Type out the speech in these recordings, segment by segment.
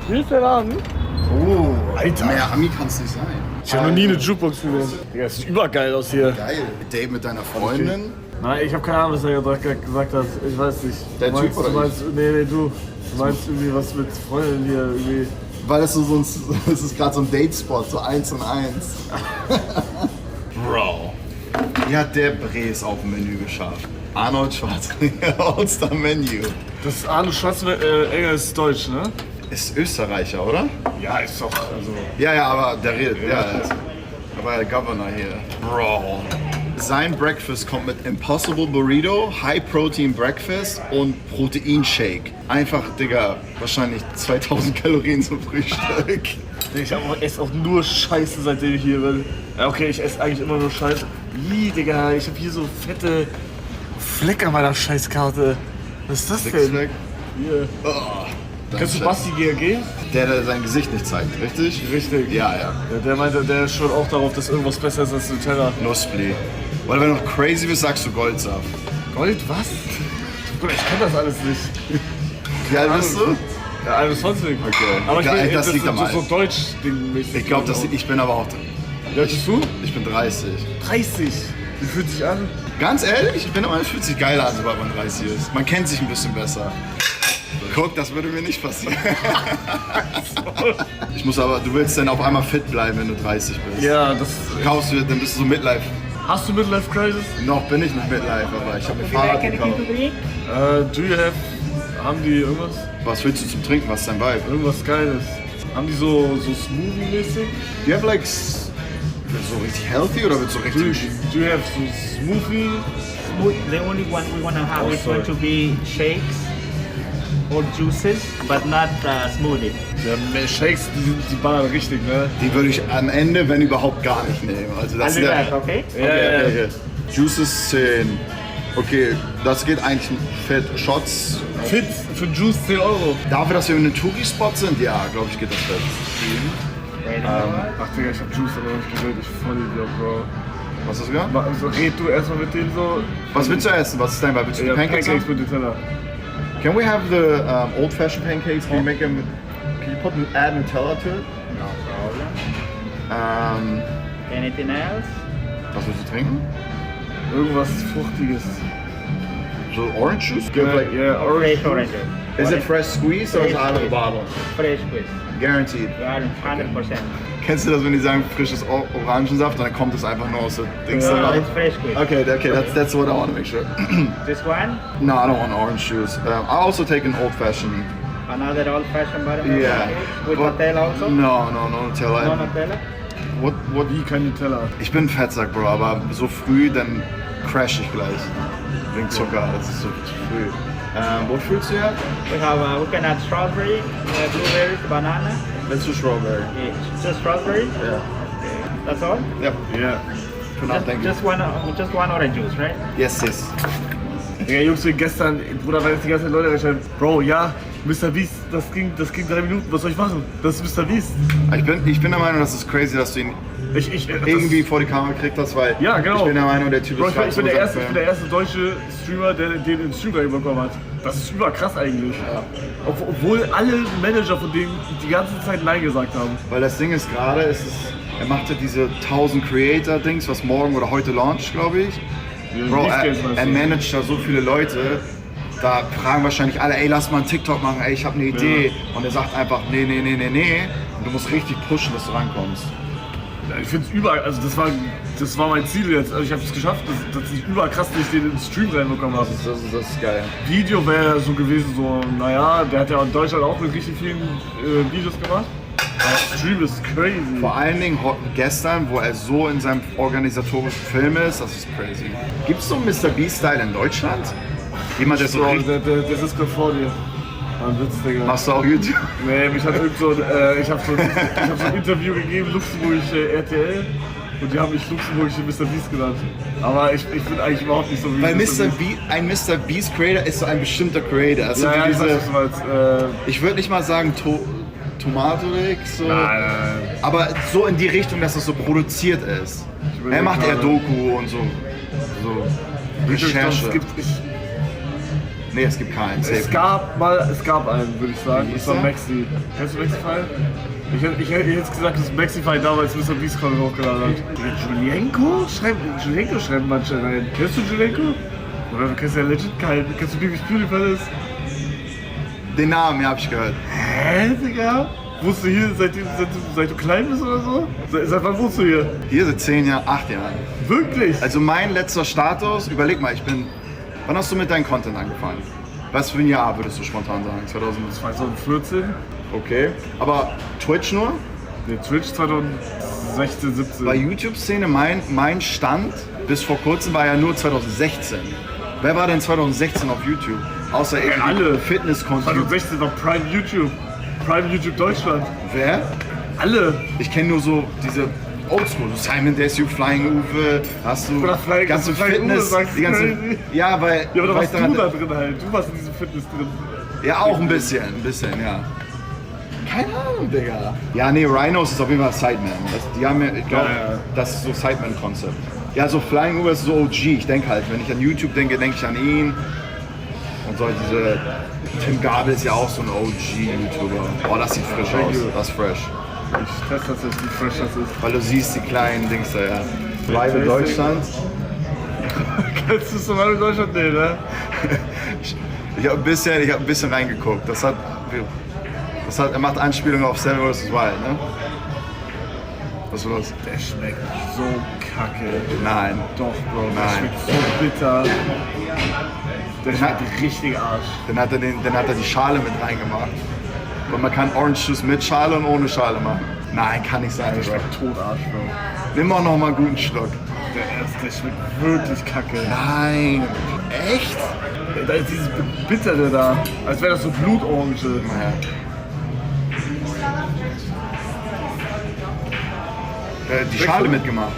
Hier ist der Laden. Oh, Alter. Mehr Ami kann's nicht sein. Ich habe noch nie eine Jukebox gesehen. Digga, das sieht übergeil aus hier. Geil. Date mit deiner Freundin. Nein, ich habe keine Ahnung, was er gesagt hat. Ich weiß nicht. Der du Typ oder du meinst, nee, du. Du meinst irgendwie was mit Freundin hier irgendwie. Weil das das ist gerade so ein Date-Spot, so 1 und 1. Bro. Wie hat der Bres auf dem Menü geschafft? Arnold Schwarzenegger All-Star Menü. Das ist Arnold Schwarzenegger ist deutsch, ne? Ist Österreicher, oder? Ja, ist doch. Also. Ja, aber der redet. Ja, aber der Governor hier. Bro. Sein Breakfast kommt mit Impossible Burrito, High Protein Breakfast und Proteinshake. Einfach, Digga, wahrscheinlich 2000 Kalorien zum Frühstück. Ich esse auch nur Scheiße, seitdem ich hier bin. Ja, okay, ich esse eigentlich immer nur Scheiße. Ih, Digga, ich habe hier so fette Fleck an meiner Scheißkarte. Was ist das denn? Sixpack. Hier. Oh, Kennst du Basti GRG? der sein Gesicht nicht zeigt, richtig? Richtig. Ja. Der meinte, der schwört auch darauf, dass irgendwas besser ist als Nutella. Nussbli. Oder wenn du noch crazy bist, sagst du Goldsaft. Gold, was? Ich kenn das alles nicht. Wie alt bist du? Ja, 21. Okay. Aber ich bin, das liegt am das ist so Alter. Deutsch-Ding-mäßig. Ich glaube, ich bin aber auch... Wie alt bist du? Ich bin 30. 30. Wie fühlt sich an? Ganz ehrlich, ich bin immer, es fühlt sich geiler an, sobald man 30 ist. Man kennt sich ein bisschen besser. Guck, das würde mir nicht passieren. Du willst dann auf einmal fit bleiben, wenn du 30 bist. Ja, das... Dann bist du so Midlife. Hast du Midlife Crisis? Noch bin ich nicht Midlife, aber ich habe mir Fahrrad gekauft. Do you have... Haben die irgendwas? Was willst du zum Trinken? Was ist dein Vibe? Irgendwas Geiles. Haben die so Smoothie-mäßig? Do you have like... So richtig healthy oder willst du richtig... Do you have so Smoothie? The only one we want to have Oh, is sorry. going to be shakes or juices, but not smoothie. Ja, Shakes, die ballern richtig, ne? Die würde ich am Ende, wenn überhaupt, gar nicht nehmen. Also das I'll be back, okay? Okay. Juices 10. Okay, das geht eigentlich fett. Shots. Fit für Juice 10 Euro. Dafür, dass wir in einem Touri-Spot sind, ja, glaube ich, geht das fett. Ach Digga, ich hab Juice aber noch nicht gewählt, ich voll Idiot, Bro. Was hast du gesagt? Also, red du erstmal mit denen so. Was willst du essen? Was ist dein Vibe? Willst du die Ja, Pancakes Pancakes haben? mit Nutella. Can we have the old-fashioned pancakes? Can you make them? Can you add Nutella to it? No problem. Anything else? Was willst du trinken? Irgendwas Fruchtiges. So orange juice? Give like, Yeah, orange. Fresh orange. is it fresh squeezed or is it out of the bottle? Fresh squeeze. Guaranteed. You are 100%. Kennst du das, wenn die sagen frisches Orangensaft, dann kommt es einfach nur aus der Dings Ja. raus? It's fresh squeeze. Okay, that's what I want to make sure. This one, No, I don't want orange juice. I also take an old fashioned. another old-fashioned buttermilk Yeah. with But- Nutella also. No Nutella. No Nutella. What? Wie kein Nutella. Ich bin ein Fettsack, Bro, aber so früh, dann crash ich gleich. Wegen Zucker, das ist so zu früh. What fruits do you have? We can add strawberry, blueberries, banana. Let's do strawberry. Just strawberry. Yeah. That's all. Yep. Yeah. For now, thank you. Just one orange juice, right? Yes. Digga, Jungs, wir gestern, Bruder, weil jetzt die ganze Zeit Leute rechnen. Bro, ja, Mr. Beast, das ging 3 Minuten, was soll ich machen? Das ist Mr. Beast. Ich bin der Meinung, das ist crazy, dass du ihn irgendwie vor die Kamera gekriegt hast, weil Ja, genau. ich bin der Meinung, der Typ Bro, ist ich bin der so erste deutsche Streamer, der den ins Stream bekommen hat. Das ist überkrass eigentlich. Ja. Obwohl alle Manager von denen die ganze Zeit Nein gesagt haben. Weil das Ding ist gerade, er macht ja diese 1000 Creator-Dings, was morgen oder heute launcht, glaube ich. Bro, er managt da so viele Leute, da fragen wahrscheinlich alle, ey, lass mal einen TikTok machen, ey, ich habe eine Idee. Und er sagt einfach, nee. Und du musst richtig pushen, dass du rankommst. Ja, ich finde es überall, also das war mein Ziel jetzt. Also ich habe es geschafft, dass ich überkrass nicht den ins Stream reinbekommen habe. Das ist geil. Video wäre so gewesen, so, naja, der hat ja in Deutschland auch mit richtig vielen Videos gemacht. Aber Stream ist crazy. Vor allen Dingen gestern, wo er so in seinem organisatorischen Film ist, das ist crazy. Gibt es so einen Mr. Beast-Style in Deutschland? Jemand, der so Bro, richtig... der sitzt gerade vor dir. Ein Witz, Digga. Machst du auch YouTube? Nee, mich hat irgend so ich hab so ein Interview gegeben, Luxemburg RTL. Und die haben mich Luxemburg Mr. Beast genannt. Aber ich bin eigentlich überhaupt nicht so wie Weil ein Mr. Beast Creator ist so ein bestimmter Creator. Also Ja, ich diese, weiß, was du meinst. ich würde nicht mal sagen Tomatorik, so, Nein. aber so in die Richtung, dass das so produziert ist. Er macht eher Doku und so Es Recherche. gibt, Nee, es gibt keinen. Es gab einen, würde ich sagen. Das war der? Maxi. Kennst du Maxify? Ich hätte jetzt gesagt, dass Maxify damals Mr. Beast hochgeladen hat. Julienko? Julienko schreiben manche rein. Kennst du Julienko? Oder du kennst ja legit keinen. Kennst du Bibis Beauty Palace? Den Namen, ja, hab ich gehört. Hä, Digga? Wohnst du hier seit du klein bist oder so? Seit wann wohnst du hier? Hier seit 10 Jahren, 8 Jahren. Wirklich? Also mein letzter Status, überleg mal, wann hast du mit deinem Content angefangen? Was für ein Jahr würdest du spontan sagen? 2014? Okay. Aber Twitch nur? Ne, Twitch 2016, 17. Bei YouTube-Szene, mein Stand bis vor kurzem war ja nur 2016. Wer war denn 2016 auf YouTube? Außer irgendwie alle. Fitness-Content. 2016 noch Prime YouTube Deutschland. Wer? Alle. Ich kenne nur so diese Oldschool, so Simon Desue, Flying Uwe, hast du Oder Flying- ganze Flying Fitness, Uwe, sagst die ganze, crazy. ja, weil, Ja, aber da weil warst du da drin halt. Du warst in diesem Fitness drin. ja auch ein bisschen, ja. Keine Ahnung, Digga. Ja, nee, Rhinos ist auf jeden Fall Sideman. Die haben ja, ich glaube, Ja. das ist so Sideman-Konzept. Ja, so Flying Uwe ist so OG. Ich denke halt, wenn ich an YouTube denke, denke ich an ihn. Und so diese, Tim Gabel ist ja auch so ein OG-YouTuber. Oh, das sieht frisch aus, das ist fresh. Ich teste tatsächlich, wie fresh das ist. Weil du siehst die kleinen Dings da, ja. Live in Deutschland. Kennst du so mal in Deutschland? Nee, ne? Ich habe ein bisschen reingeguckt. Er macht Anspielungen auf Seven vs. Wild, ne? Was ist los? Der schmeckt so kacke. Nein. Doch, Bro, der Nein. schmeckt so bitter. Der schmeckt richtig Arsch. Dann hat er die Schale mit reingemacht. Und man kann Orange Juice mit Schale und ohne Schale machen. Nein, kann nicht sein, Der Bro. schmeckt totarsch, Bro. Nimm auch noch mal einen guten Schluck. Der schmeckt wirklich kacke. Nein. Echt? Da ist dieses Bittere da, als wäre das so Blutorange. Naja. Die Schale mitgemacht.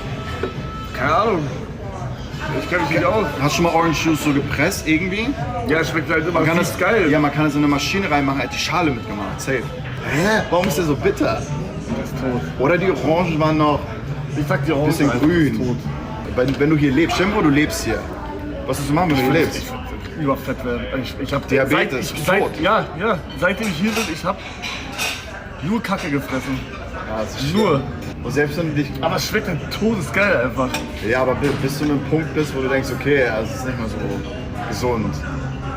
Keine Ahnung. Ich kenne mich nicht aus. Hast du schon mal Orange Juice so gepresst irgendwie? Ja, schmeckt halt immer. Man kann Das das geil. Ja, man kann das in eine Maschine reinmachen. Er hat die Schale mitgemacht. Safe. Hä? Warum ist der so bitter? Der ist tot. Oder die Orangen waren noch Ich sag dir auch, ein bisschen Alter, der ist grün. tot. Wenn du hier lebst, stell dir vor, du lebst hier. Was willst du machen, wenn du lebst? Ich würde überfett werden. Ich hab Diabetes, tot. Ja, seitdem ich hier bin, ich hab nur Kacke gefressen. Ja, das ist Nur. Und selbst wenn du dich. Aber es schmeckt halt todesgeil einfach. Ja, aber bis du an einem Punkt bist, wo du denkst, okay, also es ist nicht mehr so gesund.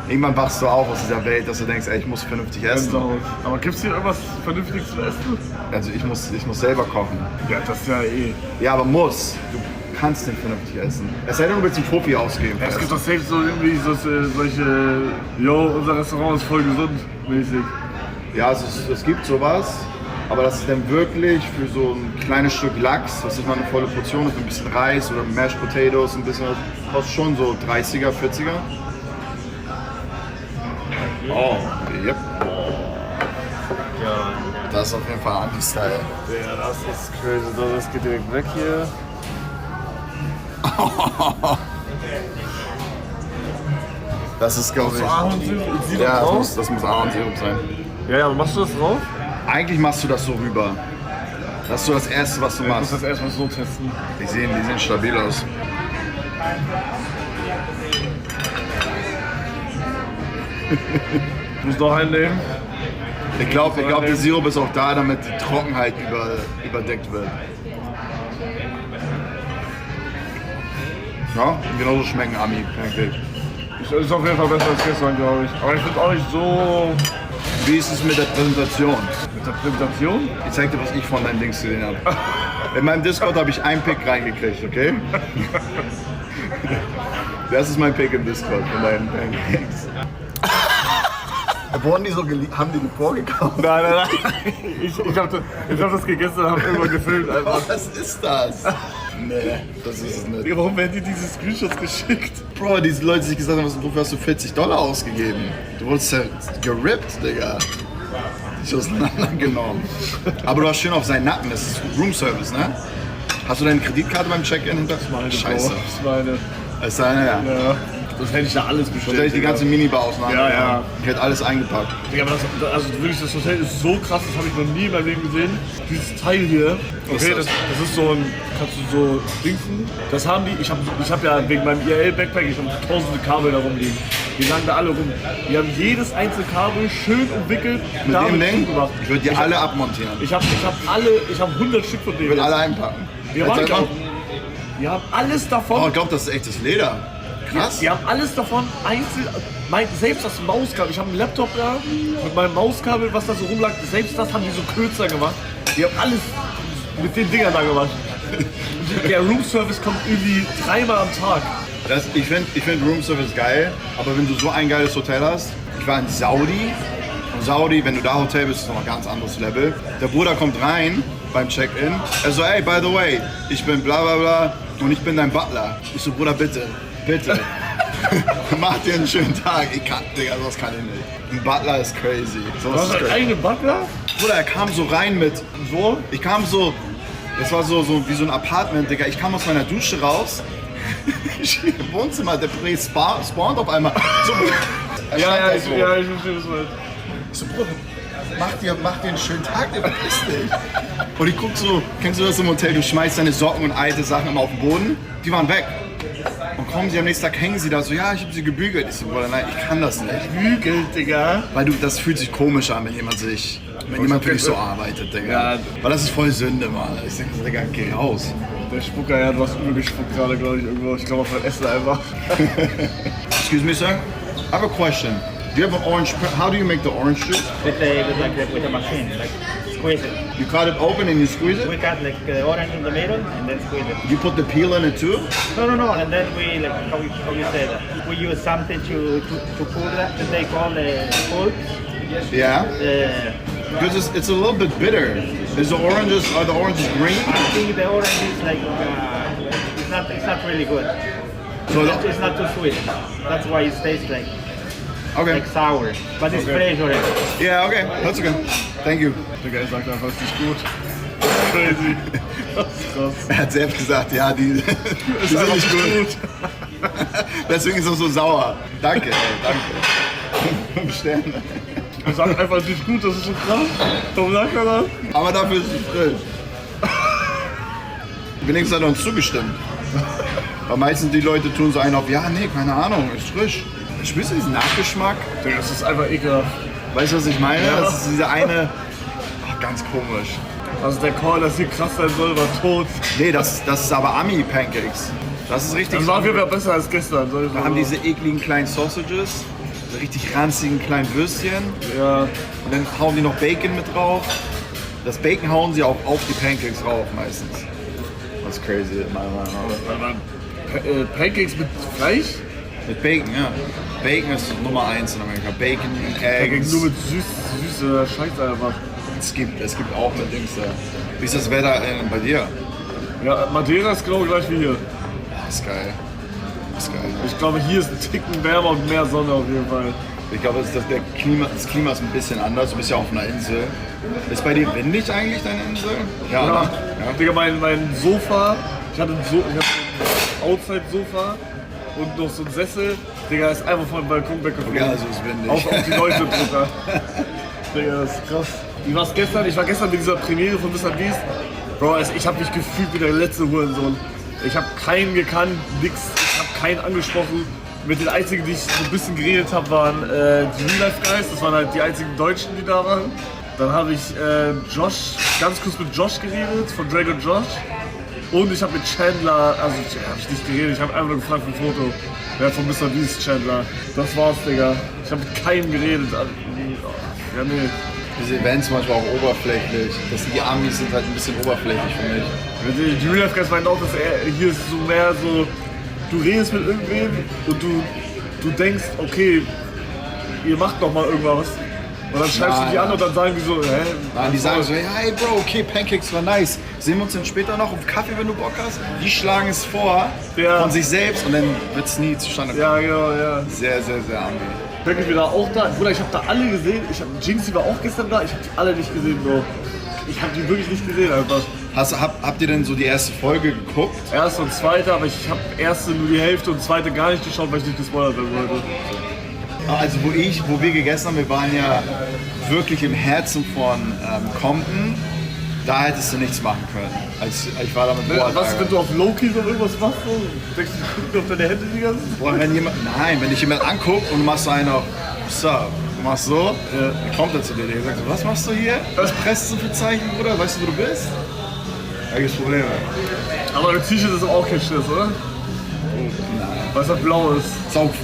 Irgendwann wachst du auf aus dieser Welt, dass du denkst, ey, ich muss vernünftig essen. Gänsehaut. Aber gibt's hier irgendwas Vernünftiges zu essen? Also ich muss selber kochen. Ja, das ist ja eh. Ja, aber muss. Du kannst nicht vernünftig essen. Es sei denn, du willst einen Profi ausgeben. Ja, es gibt doch selbst so irgendwie solche, unser Restaurant ist voll gesund mäßig. Ja, also es gibt sowas, aber das ist dann wirklich für so ein kleines Stück Lachs, was nicht mal eine volle Portion ist, ein bisschen Reis oder Mashed Potatoes, ein bisschen, kostet schon so 30er, 40er. Oh, yep. Ja. Das ist auf jeden Fall Anti-Style. Ja, das ist crazy. Das geht direkt weg hier. Das ist, glaube ich. Ahornsirup Ja, drauf? das muss Ahornsirup sein. Ja, aber machst du das drauf? Eigentlich machst du das so rüber. Das ist so das Erste, was du Ich muss machst. das erstmal so testen. Die sehen stabil aus. Ich muss noch einen nehmen. Ich glaube, der Sirup ist auch da, damit die Trockenheit überdeckt wird. Ja, genauso schmecken Ami-Pancakes. Ist auf jeden Fall besser als gestern, glaube ich. Aber ich finde auch nicht so Wie ist es mit der Präsentation? mit der Präsentation. Ich zeig dir, was ich von deinen Dings gesehen habe. In meinem Discord habe ich einen Pick reingekriegt, okay? Das ist mein Pick im Discord von deinen Pancakes. Wurden die so haben die vorgekauft? Nein. Ich hab das gegessen und hab irgendwann gefilmt einfach. Was ist das? Nee, das ist es nicht. Warum werden dir diese Screenshots geschickt? Bro, diese Leute, die sich gesagt haben, wofür hast du $40 ausgegeben? Du wurdest ja gerippt, Digga. Dich auseinandergenommen. Aber du hast schön auf seinen Nacken, das ist Roomservice, ne? Hast du deine Kreditkarte beim Check-in hinter? Meine Scheiße. Bro, das ist meine. Das ist deine, ja. Ja. Das hätte ich da alles Sonst bestellt. hätte ich die ganze Minibar auseinander. Ja, ja. Ich hätte alles eingepackt. Digga, aber also wirklich, das Hotel ist so krass, das habe ich noch nie in meinem Leben gesehen. Dieses Teil hier, okay, das ist so ein, kannst du so dingsen. Das haben die, ich hab ja wegen meinem IRL-Backpack, ich habe tausende Kabel da rumliegen. Die lagen da alle rum. Die haben jedes einzelne Kabel schön umwickelt, Mit dem Ding, zugemacht. ich würde die alle abmontieren. Ich hab 100 Stück von denen. Ich würde alle einpacken. Wir waren die haben alles davon. Oh, ich glaube, das ist echtes Leder. Krass. Die haben alles davon einzeln, selbst das Mauskabel, ich habe einen Laptop da mit meinem Mauskabel, was da so rumlag, selbst das haben die so kürzer gemacht. Die haben alles mit den Dingern da gemacht. Der Roomservice kommt irgendwie 3-mal am Tag. Ich find Roomservice geil, aber wenn du so ein geiles Hotel hast, ich war in Saudi, und Saudi, wenn du da Hotel bist, ist noch ein ganz anderes Level. Der Bruder kommt rein beim Check-in, er so, hey, by the way, ich bin bla bla bla und ich bin dein Butler. Ich so, Bruder, bitte, mach dir einen schönen Tag. Digga, sowas kann ich nicht. Ein Butler ist crazy. Du hast einen eigenen Butler? Bruder, er kam so rein mit, So? ich kam so, das war so wie so ein Apartment, Digga. Ich kam aus meiner Dusche raus, im Wohnzimmer, der Prä spawnt auf einmal. So, er stand da so. Ich verstehe das mal. Ich so, Bruder, mach dir einen schönen Tag, der verpisst dich. Und ich guck so, kennst du das im Hotel, du schmeißt deine Socken und alte Sachen immer auf den Boden, die waren weg. Und kommen sie am nächsten Tag, hängen sie da so, ja, ich habe sie gebügelt. Ich so, Bruder, nein, ich kann das nicht. Bügelt, Digga. Weil das fühlt sich komisch an, wenn jemand für dich so arbeitet, Digga. Ja. Weil das ist voll Sünde, Mann. Ich denke, Digga, geh raus. Der Spucker, ja, du hast übel gespuckt gerade, glaube ich, irgendwo. Ich glaube, auf mein Essen einfach. Excuse me, sir. I have a question. Do you have an orange, how do you make the orange juice? With a machine, like squeeze it. You cut it open and you squeeze We it? cut like the orange in the middle and then squeeze it. You put the peel in it too? No, and then we like how you say that? We use something to pull that they call the pulp. Yeah. Uh, Because it's a little bit bitter. Are the oranges green? I think the orange is like it's not really good. So It's not too sweet. That's why it tastes okay. like sour, but it's fresh orange. Yeah, okay. That's okay. Thank you. Digga, er sagt einfach, es ist nicht gut. Crazy. Das ist krass. Er hat selbst gesagt, ja, die sind einfach nicht gut. Deswegen ist er so sauer. Danke, ey, danke. 5 Sterne. Er sagt einfach, es ist nicht gut, das ist so krass. Warum sagt er das? Aber dafür ist es frisch. Wenigstens hat er uns zugestimmt. Weil meistens die Leute tun so einen auf, ja, nee, keine Ahnung, ist frisch. Spürst du diesen Nachgeschmack? Digga, das ist einfach ekelhaft. Weißt du, was ich meine? Ja. Das ist diese eine, ganz komisch. Also der Call, dass hier krass sein soll, war tot. Nee, das ist aber Ami-Pancakes. Das ist richtig. Das war auf jeden Fall besser als gestern. Soll ich Wir mal haben sagen. diese ekligen kleinen Sausages, so richtig ranzigen kleinen Würstchen. Ja, Und dann hauen die noch Bacon mit drauf. Das Bacon hauen sie auch auf die Pancakes rauf meistens. Das ist crazy, meiner Meinung nach. Pancakes mit Fleisch? Mit Bacon, ja. Bacon ist Nummer 1 in Amerika. Bacon, Pancakes Eggs. nur mit süße Scheiße einfach. Es gibt auch das Dings da. Wie ist das Wetter bei dir? Ja, Madeira ist genau gleich wie hier. Das ist geil. Das ist geil. Ich glaube, hier ist ein Ticken wärmer und mehr Sonne auf jeden Fall. Ich glaube, das Klima ist ein bisschen anders. Du bist ja auf einer Insel. Ist bei dir windig eigentlich, deine Insel? Ja, oder? Digga, mein Sofa, ich hatte ein Outside-Sofa und noch so ein Sessel. Digga, ist einfach vom Balkon weggeflogen. Ja, also ist windig. Auf die Leute drunter. Digga, das ist krass. Wie war's gestern? Ich war gestern mit dieser Premiere von Mr. Beast. Bro, ich hab mich gefühlt wie der letzte Hurensohn. Ich hab keinen gekannt, nix. Ich hab keinen angesprochen. Mit den einzigen, die ich so ein bisschen geredet habe, waren die Real Life Guys. Das waren halt die einzigen Deutschen, die da waren. Dann habe ich ganz kurz mit Josh geredet, von Dragon Josh. Und ich habe mit Chandler, also habe ich nicht geredet, ich habe einfach nur gefragt für ein Foto. Wer von Mr. Beast Chandler. Das war's, Digga. Ich habe mit keinem geredet. Ja, nee. Diese Events manchmal auch oberflächlich. Die Amis sind halt ein bisschen oberflächlich für mich. Die Real Life Guys meinen auch, dass hier ist so mehr so, du redest mit irgendwem und du denkst, okay, ihr macht doch mal irgendwas. Und dann schreibst du die an und dann sagen die so, hä? Nein, die sagen so, hey Bro, okay, Pancakes war nice. Sehen wir uns dann später noch auf Kaffee, wenn du Bock hast? Die schlagen es vor von sich selbst und dann wird es nie zustande kommen. Ja, genau, ja. Sehr, sehr, sehr Ami. Wirklich wieder auch da. Bruder, ich hab da alle gesehen. Jinxie war auch gestern da. Ich hab die alle nicht gesehen, Bro. Ich hab die wirklich nicht gesehen einfach. Habt ihr denn so die erste Folge geguckt? Erste und zweite, aber ich habe erste nur die Hälfte und zweite gar nicht geschaut, weil ich nicht gespoilert werden wollte. Also wo wir gegessen haben, wir waren ja wirklich im Herzen von Compton. Da hättest du nichts machen können. Ich war da mit Boat. Was, wenn du auf Loki so irgendwas machst? So? Denkst du auf deine Hände die ganze Zeit? Boah, wenn dich jemand anguckt und du machst so einen auf, what's up? Du machst so, dann kommt er zu dir, der sagt so, was machst du hier? Was presst du für Zeichen, Bruder? Weißt du, wo du bist? Da gibt's Probleme. Aber dein T-Shirt ist auch kein Schiss, oder? Nein. Weil es halt blau ist.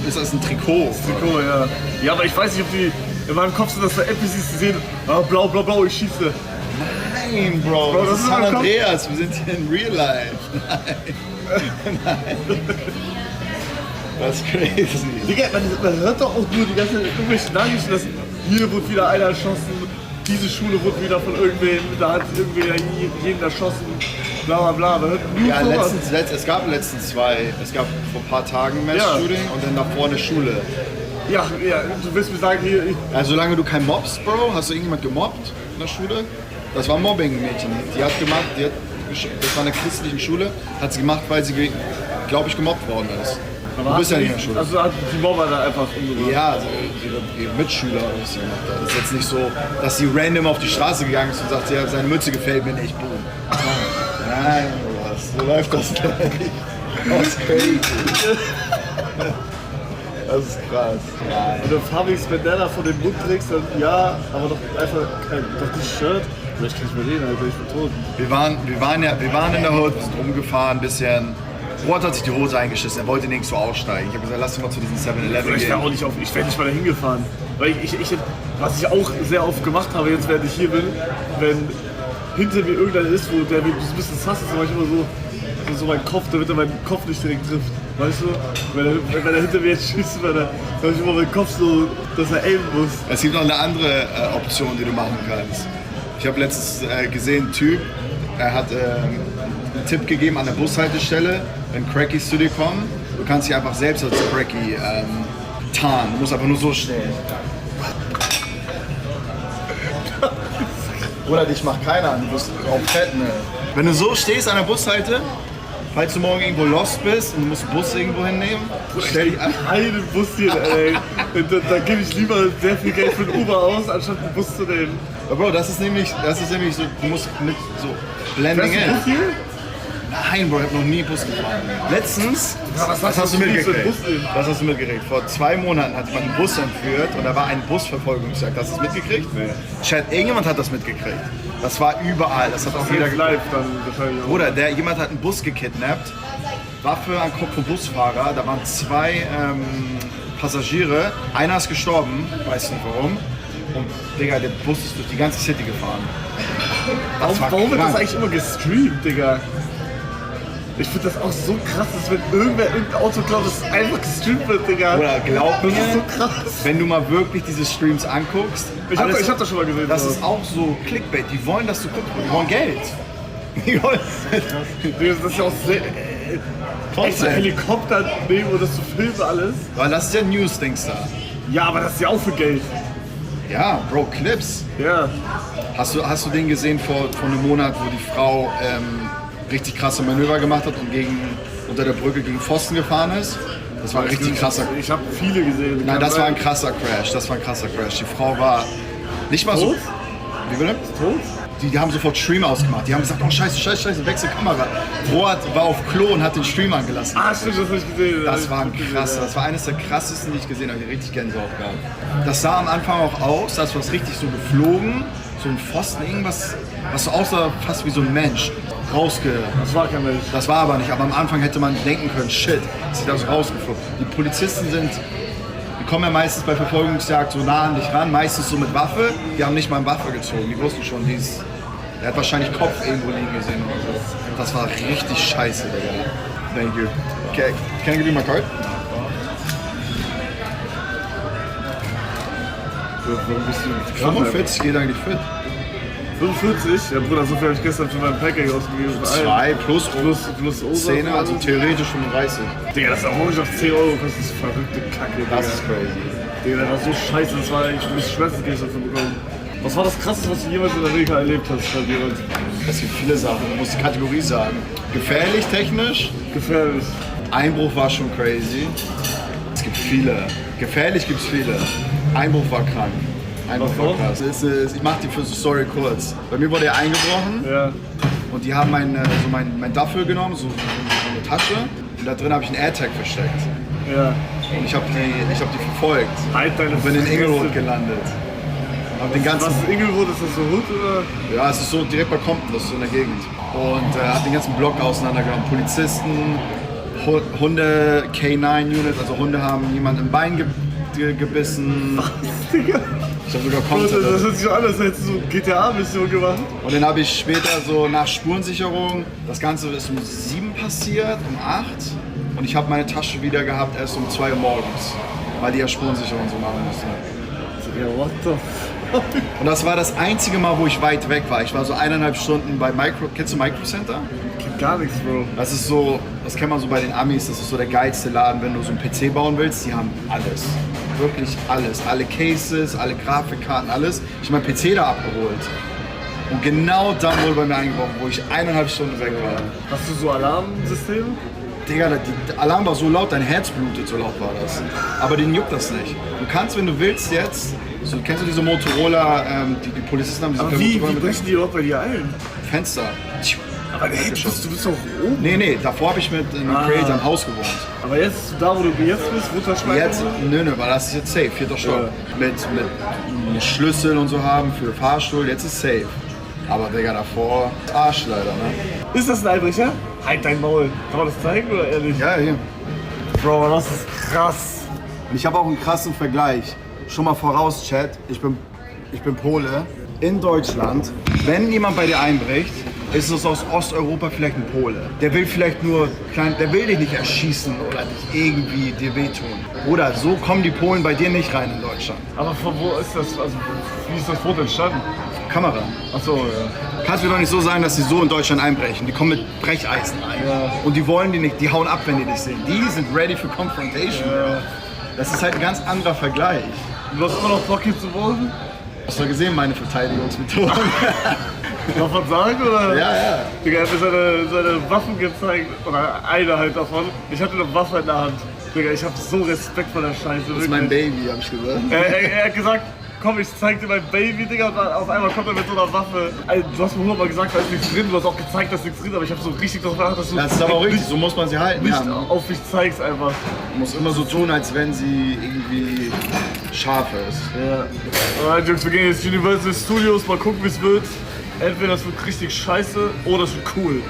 Ist das ein Trikot? Trikot, ja. Ja, aber ich weiß nicht, ob die in meinem Kopf sind, dass da NPCs, die sehen, blau, blau, blau, ich schieße. Nein, Bro, Bro, das ist San Andreas, wir sind hier in Real Life. Nein. Nein. Das ist crazy. Digga, man hört doch auch nur die ganze irgendwelche Nachrichten, dass hier wurde wieder einer erschossen, diese Schule wurde wieder von irgendwem, da hat irgendwer jeden erschossen, bla bla bla. Man hört nur ja, sowas. es gab letztens vor ein paar Tagen ein Mass-Shooting und dann davor eine Schule. Ja, du willst mir sagen, hier... Also solange du kein mobst, Bro, hast du irgendjemand gemobbt in der Schule? Das war Mobbing-Mädchen. Die hat gemacht, das war eine christliche Schule, hat sie gemacht, weil sie, glaube ich, gemobbt worden ist. Aber du bist ja nicht in der Schule. Also hat die Mobber da einfach umgebracht? Ja, also ihre Mitschüler oder was sie gemacht hat. Das ist jetzt nicht so, dass sie random auf die Straße gegangen ist und sagt, ja, seine Mütze gefällt mir nicht, boom. Nein, so läuft das nicht. Das ist crazy. Das ist krass. Wenn du Fabis Bandana vor dem Mund trägst, dann ja, aber doch einfach doch das Shirt. Vielleicht kann ich mal reden, Alter, ich bin tot. Wir waren in der Hood, wir sind rumgefahren, ein bisschen. Rot hat sich die Hose eingeschissen, er wollte nirgendwo aussteigen. Ich habe gesagt, lass uns mal zu diesem 7-Eleven Ich gehen. wäre nicht mal dahin gefahren. Weil was ich auch sehr oft gemacht habe, jetzt während ich hier bin, wenn hinter mir irgendeiner ist, wo der mir ein bisschen sass ist, mache ich immer so meinen Kopf, damit er meinen Kopf nicht direkt trifft. Weißt du? Wenn er hinter mir jetzt schießt, dann habe ich immer meinen Kopf so, dass er aimen muss. Es gibt noch eine andere Option, die du machen kannst. Ich habe letztens gesehen, einen Typ, er hat einen Tipp gegeben an der Bushaltestelle, wenn Crackies zu dir kommen, du kannst dich einfach selbst als Cracky tarnen. Du musst einfach nur so stehen. Oder dich macht keiner an, du bist auch fett, ne? Wenn du so stehst an der Bushalte, falls du morgen irgendwo lost bist und du musst einen Bus irgendwo hinnehmen, stell dich an. Einen Bus hier, ey. Da gebe ich lieber sehr viel Geld für den Uber aus, anstatt einen Bus zu nehmen. Aber Bro, das ist nämlich so, du musst mit so blending in. Bus hier? Nein, Bro, ich hab noch nie Bus gefahren. Letztens, was hast du mitgekriegt? Was hast du mitgekriegt? Vor 2 Monaten hat man einen Bus entführt und da war ein Busverfolgungsjagd. Hast du das mitgekriegt? Nee. Chat, irgendjemand hat das mitgekriegt. Das war überall, das hat auch jeder live dann wahrscheinlich auch. Oder jemand hat einen Bus gekidnappt, Waffe an Kopf vom Busfahrer, da waren 2 Passagiere, einer ist gestorben, weiß nicht warum. Und Digga, der Bus ist durch die ganze City gefahren. Warum wird das eigentlich immer gestreamt, Digga? Ich finde das auch so krass, dass wenn irgendein Auto klaut, dass es einfach gestreamt wird, Digga. Oder glaub mir, das ist so krass. Wenn du mal wirklich diese Streams anguckst. Ich hab das schon mal gesehen. Das ist auch so Clickbait. Die wollen, dass du guckst. Die wollen Geld. Die wollen. Das ist ja auch sehr. Extra Helikopter nehmen und das zu filmen alles. Weil das ist ja News-Dings da. Ja, aber das ist ja auch für Geld. Ja, Bro, Clips. Ja. Hast du den gesehen vor einem Monat, wo die Frau richtig krasse Manöver gemacht hat und unter der Brücke gegen Pfosten gefahren ist? Das war ein richtig krasser Crash. Ich habe viele gesehen. Nein, das war ein krasser Crash. Die Frau war nicht mal so. Wie bitte? Tot? Die haben sofort Stream ausgemacht. Die haben gesagt, oh scheiße, wechsel Kamera. Roat war auf Klo und hat den Stream angelassen. Ah, stimmt, das habe ich gesehen. Das war ein krasser, das war eines der krassesten, die ich gesehen habe, die richtig Gänsehaut gehabt. Das sah am Anfang auch aus, als was richtig so geflogen, so ein Pfosten, irgendwas, was so aussah fast wie so ein Mensch. Das war kein Mensch. Das war aber nicht, aber am Anfang hätte man denken können, shit, ist das rausgeflogen. Die Polizisten die kommen ja meistens bei Verfolgungsjagd so nah an dich ran, meistens so mit Waffe. Die haben nicht mal eine Waffe gezogen, die wussten schon, der hat wahrscheinlich Kopf irgendwo liegen gesehen oder so. Das war richtig scheiße, Digga. Thank you. Okay, can I give you my card? Warum bist du 45 geht eigentlich fit. 45? Ja Bruder, so viel habe ich gestern für meinen Package ausgegeben. 2 plus Ober. 10, also theoretisch 35. Digga, das ist auch wirklich auf 10 Euro kostet, das ist verrückte Kacke, Digga. Das ist crazy. Digga, das war so scheiße, das war eigentlich ein bisschen Schmerzensgeld dafür bekommen. Was war das Krasseste, was du jemals in Amerika erlebt hast? Es gibt viele Sachen, du musst die Kategorie sagen. Gefährlich technisch, Gefährlich. Einbruch war schon crazy. Es gibt viele. Gefährlich gibt es viele. Einbruch war krank. Einbruch war krass. Ich mach die für so Story kurz. Bei mir wurde er eingebrochen Ja. und die haben mein Duffel genommen, so eine Tasche. Und da drin habe ich einen AirTag versteckt. Ja. Und ich habe die verfolgt. Halt deine Und bin in Fresse. Ingelrod gelandet. Hab den ganzen, Was ist Ingelrod? Ist das so Hut oder? ja, es ist so direkt bei Compton, das ist so in der Gegend. Und hab den ganzen Block auseinandergenommen. Polizisten, Hunde, K9-Unit, also Hunde haben jemanden im Bein gebissen. Digga. Ich habe sogar Das Compton. hört sich so an, als hättest du so GTA-Mission gemacht. Und dann habe ich später so nach Spurensicherung, das Ganze ist um 7 passiert, um 8. Und ich habe meine Tasche wieder gehabt erst um 2 Uhr morgens, weil die ja Spurensicherung so machen mussten. Ja, what the fuck? Und das war das einzige Mal, wo ich weit weg war. Ich war so 1,5 Stunden bei kennst du Micro Center? Gibt gar nichts, Bro. Das ist so, das kennt man so bei den Amis, das ist so der geilste Laden, wenn du so einen PC bauen willst, die haben alles. Wirklich alles. Alle Cases, alle Grafikkarten, alles. Ich habe meinen PC da abgeholt. Und genau dann wurde bei mir eingebrochen, wo ich 1,5 Stunden weg war. Hast du so Alarmsysteme? Digga, der Alarm war so laut, dein Herz blutet, so laut war das. Aber den juckt das nicht. Du kannst, wenn du willst jetzt, so, kennst du diese Motorola, die Polizisten haben diese Aber wie Motorola mit brechen die überhaupt bei dir ein? Fenster. Aber hey, du bist doch oben. Nee, davor habe ich mit einem Creator im Haus gewohnt. Aber jetzt, da wo du jetzt bist, Runterschmeißen? Jetzt, nö, weil das ist jetzt safe, 4. Stock. Mit Schlüssel und so haben für Fahrstuhl, jetzt ist safe. Aber Digga, davor, Arsch leider, ne? Ist das ein Einbrecher? Halt dein Maul. Kann man das zeigen oder ehrlich? Ja, hier. Bro, das ist krass. Und ich habe auch einen krassen Vergleich. Schon mal voraus, Chat, ich bin Pole. In Deutschland, wenn jemand bei dir einbricht, ist es aus Osteuropa vielleicht ein Pole. Der will vielleicht nur, der will dich nicht erschießen oder dich irgendwie dir wehtun. Oder so kommen die Polen bei dir nicht rein in Deutschland. Aber von wo ist das? Also, wie ist das Foto entstanden? Kamera. Achso, ja. Kannst mir doch nicht so sagen, dass sie so in Deutschland einbrechen. Die kommen mit Brecheisen ein. Ja. Und die wollen die nicht, die hauen ab, wenn die dich sehen. Die sind ready for confrontation. Ja. Das ist halt ein ganz anderer Vergleich. Du hast immer noch Bock hier zu wohnen? Hast du gesehen, meine Verteidigungsmethoden? Darf man sagen, oder? Ja. Digga, er hat mir seine Waffen gezeigt, oder eine halt davon. Ich hatte eine Waffe in der Hand. Digga, ich hab so Respekt vor der Scheiße. Das ist mein Baby, hab ich gesagt. Er hat gesagt, komm, ich zeig dir mein Baby, Digga, und dann auf einmal kommt er mit so einer Waffe. Also, du hast mir 100-mal gesagt, da ist nichts drin, du hast auch gezeigt, da ist nichts drin, aber ich hab so richtig darauf geachtet, dass du Das ist aber auch richtig, so muss man sie halten. nicht Ja. auf mich zeigst einfach. Man muss immer so tun, als wenn sie irgendwie scharf ist. Ja. Alright, Jungs, wir gehen jetzt Universal Studios, mal gucken, wie es wird. Entweder es wird richtig scheiße oder es wird cool.